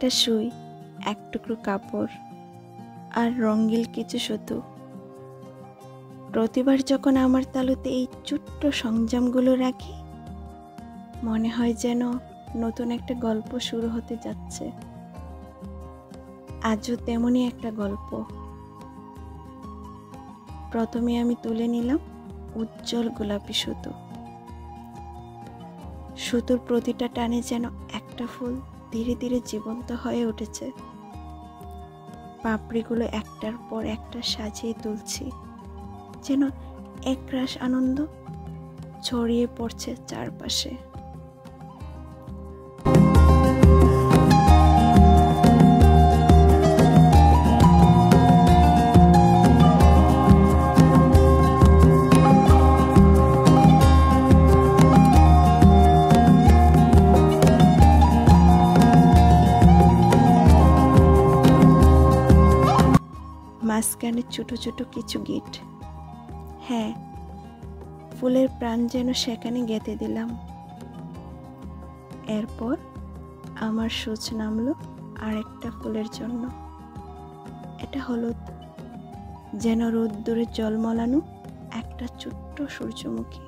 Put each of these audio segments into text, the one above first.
একটা সুই, এক টুকরো কাপড় আর রঙিন কিছু সুতো। প্রতিবার যখন আমার তালুতে এই ছোট্ট সংযমগুলো রাখি, মনে হয় যেন নতুন একটা গল্প শুরু হতে যাচ্ছে। আজও তেমনই একটা গল্প। প্রথমে আমি তুলে নিলাম উজ্জ্বল গোলাপি সুতো। সুতোর প্রতিটা টানে যেন একটা ফুল ধীরে ধীরে জীবন্ত হয়ে উঠেছে। পাপড়িগুলো একটার পর একটা সাজিয়ে তুলছি, যেন একরাশ আনন্দ ছড়িয়ে পড়ছে চারপাশে। মাঝখানে ছোট ছোট কিছু গিট। হ্যাঁ, ফুলের প্রাণ যেন সেখানে গেঁথে দিলাম। এরপর আমার সূচ নামলো আরেকটা ফুলের জন্য। এটা হলুদ, যেন রোদ্দুরে জলমলানো একটা ছোট্ট সূর্যমুখী।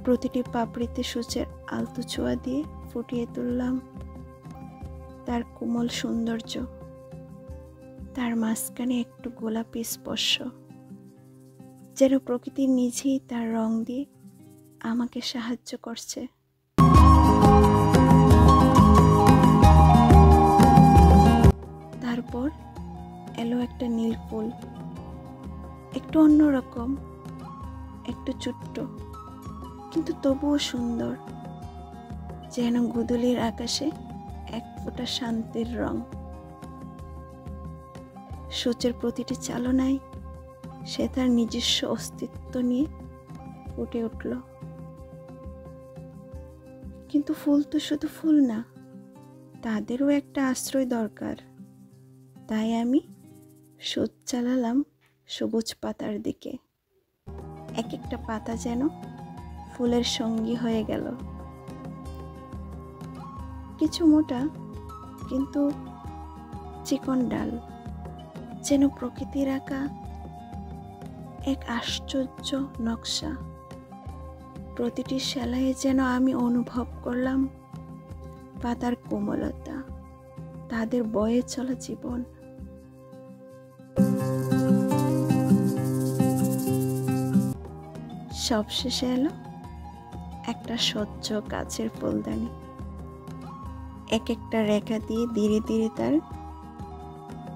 প্রতিটি পাপড়িতে সূচের আলতো ছোঁয়া দিয়ে ফুটিয়ে তুললাম তার কোমল সৌন্দর্য। তার মাঝখানে একটু গোলাপি স্পর্শ, যেন প্রকৃতি নিজেই তার রং দিয়ে আমাকে সাহায্য করছে। তারপর এলো একটা নীল ফুল, একটু অন্যরকম, একটু ছোট্ট, কিন্তু তবুও সুন্দর, যেন গোধূলির আকাশে এক ফোঁটা শান্তির রং। সূচের প্রতিটি চালনায় সে তার নিজস্ব অস্তিত্ব নিয়ে ফুটে উঠল। কিন্তু ফুল তো শুধু ফুল না, তাদেরও একটা আশ্রয় দরকার। তাই আমি সূচ চালালাম সবুজ পাতার দিকে। এক একটা পাতা যেন ফুলের সঙ্গী হয়ে গেল। কিছু মোটা কিন্তু চিকন ডাল, যেন প্রকৃতির আঁকা এক আশ্চর্য নকশা। প্রতিটি সেলাইয়ে যেন আমি অনুভব করলাম পাতার কোমলতা, তাদের বয়ে চলা জীবন। সবশেষে এলো একটা স্বচ্ছ কাচের ফুলদানি। এক একটা রেখা দিয়ে ধীরে ধীরে তার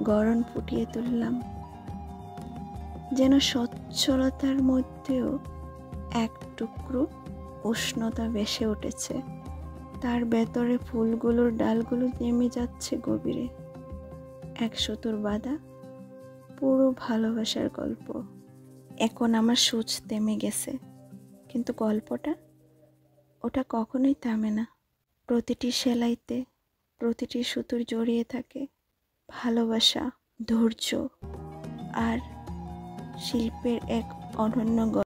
গড়ন ফুটিয়ে তুললাম, যেন সচ্ছলতার মধ্যেও এক টুকরো উষ্ণতা ভেসে উঠেছে। তার ভেতরে ফুলগুলোর ডালগুলো নেমে যাচ্ছে গভীরে, এক সুতোর বাঁধা পুরো ভালোবাসার গল্প। এখন আমার সূচ থেমে গেছে, কিন্তু গল্পটা ওটা কখনোই থামে না। প্রতিটি সেলাইতে, প্রতিটি সুতোর জড়িয়ে থাকে ভালোবাসা, ধৈর্য আর শিল্পের এক অনন্য